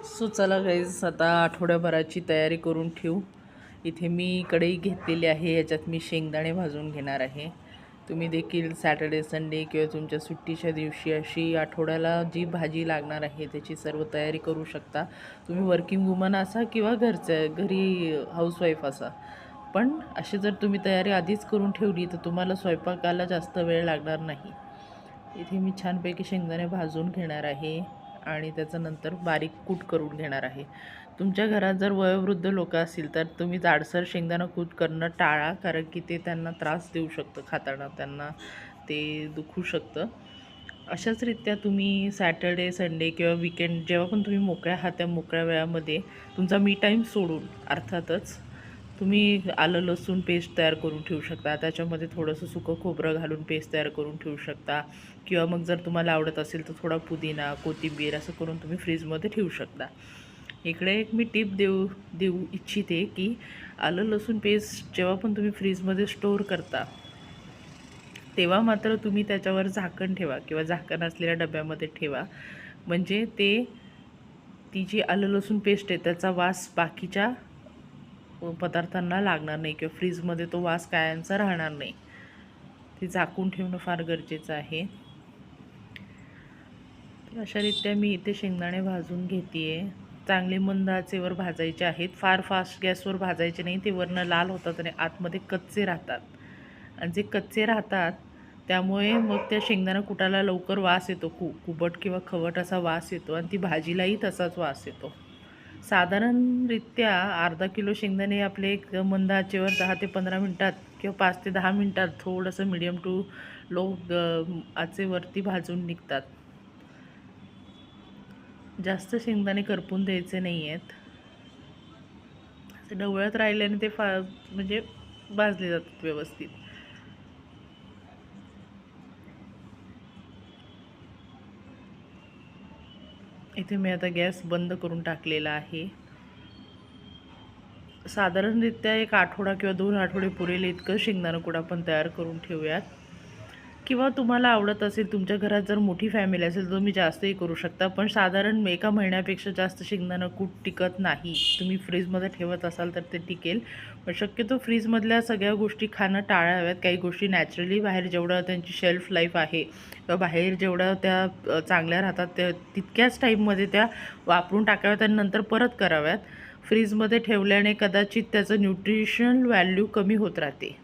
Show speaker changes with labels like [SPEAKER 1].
[SPEAKER 1] So चला guys, आता आठवड्याभराची तयारी करून ठेवू. इथे मी कढई घेतलेली आहे, याच्यात मी शेंगदाणे भाजून घेणार आहे. तुम्ही देखील सॅटर्डे संडे किंवा तुमच्या सुट्टीच्या दिवशी अशी आठवड्याला जी भाजी लागणार आहे त्याची सर्व तयारी करू शकता. तुम्ही वर्किंग वुमन असा किंवा घरी हाऊसवाईफ असा, पण अशी जर तुम्ही तयारी आधीच करून ठेवली तर तुम्हाला स्वयंपाकाला जास्त वेळ लागणार नाही. इथे मी छानपैकी शेंगदाणे भाजून घेणार आहे आणि त्याचं नंतर बारीक कूट करून घेणार आहे. तुमच्या घरात जर वयोवृद्ध लोक असतील तर तुम्ही जाडसर शेंगदाणा कूट करणं टाळा, कारण की ते त्यांना त्रास देऊ शकतं, खाताना त्यांना ते दुखू शकतं. अशाच रीत्या तुम्ही सॅटर्डे संडे किंवा वीकेंड जेव्हा पण तुम्ही मोकळ्या आहात त्या मोकळ्या वेळामध्ये तुमचा मी टाईम सोडून अर्थातच तुम्ही आलं लसूण पेस्ट तयार करून ठेवू शकता. त्याच्यामध्ये थोडंसं सुकं खोबरं घालून पेस्ट तयार करून ठेवू शकता, किंवा मग जर तुम्हाला आवडत असेल तर थोडा पुदिना कोथिंबीर असं करून तुम्ही फ्रीजमध्ये ठेवू शकता. इकडे एक मी टिप देऊ इच्छिते की आलं लसूण पेस्ट जेव्हा पण तुम्ही फ्रीजमध्ये स्टोअर करता तेव्हा मात्र तुम्ही त्याच्यावर झाकण ठेवा किंवा झाकण असलेल्या डब्यामध्ये ठेवा, म्हणजे ती जी आलं लसूण पेस्ट आहे त्याचा वास बाकीच्या पदार्थांना लागणार नाही किंवा फ्रीजमध्ये तो वास कायमचा राहणार नाही. ते झाकून ठेवणं फार गरजेचं आहे. तर अशा रीत्या मी इथे शेंगदाणे भाजून घेते आहे. चांगले मंद आचेवर भाजायचे आहेत, फार फास्ट गॅसवर भाजायचे नाही, ते वरनं लाल होतात आणि आतमध्ये कच्चे राहतात. आणि जे कच्चे राहतात त्यामुळे मग त्या शेंगदाणा कुटाला लवकर वास येतो, कुबट किंवा खवट असा वास येतो आणि ती भाजीलाही तसाच वास येतो. साधारणरित्या अर्धा किलो शेंगदाणे आपले एक मंद आचेवर 10 ते 15 मिनटात किंवा 5 ते 10 मिनटात थोडंसं मीडियम टू लो आचेवरती भाजून निघतात. जास्त शेंगदाणे करपून द्यायचे नाही आहेत, ढवळत राहिल्याने ते म्हणजे भाजले जातात व्यवस्थित. इथे मी आता गॅस बंद करून टाकलेला आहे. साधारणरित्या एक आठवडा किंवा 2 आठवडे पुरेल इतकं शेंगदाणा कूट आपण तयार करून ठेवूयात. किंवा तुम्हाला आवडत असेल, तुमच्या घरात जर मोठी फॅमिली असेल तर तुम्ही जास्तही करू शकता, पण साधारण एका महिन्यापेक्षा जास्त शेंगदाणा कूट टिकत नाही. तुम्ही फ्रीजमध्ये ठेवत असाल तर ते टिकेल, पण शक्यतो फ्रीजमधल्या सगळ्या गोष्टी खाणं टाळाव्यात. काही गोष्टी नॅचरली बाहेर जेवढं त्यांची शेल्फ लाईफ आहे किंवा बाहेर जेवढ्या त्या चांगल्या राहतात त्या तितक्याच टाईममध्ये त्या वापरून टाकाव्यात आणि नंतर परत कराव्यात. फ्रीजमध्ये ठेवल्याने कदाचित त्याचं न्यूट्रिशनल व्हॅल्यू कमी होत राहते.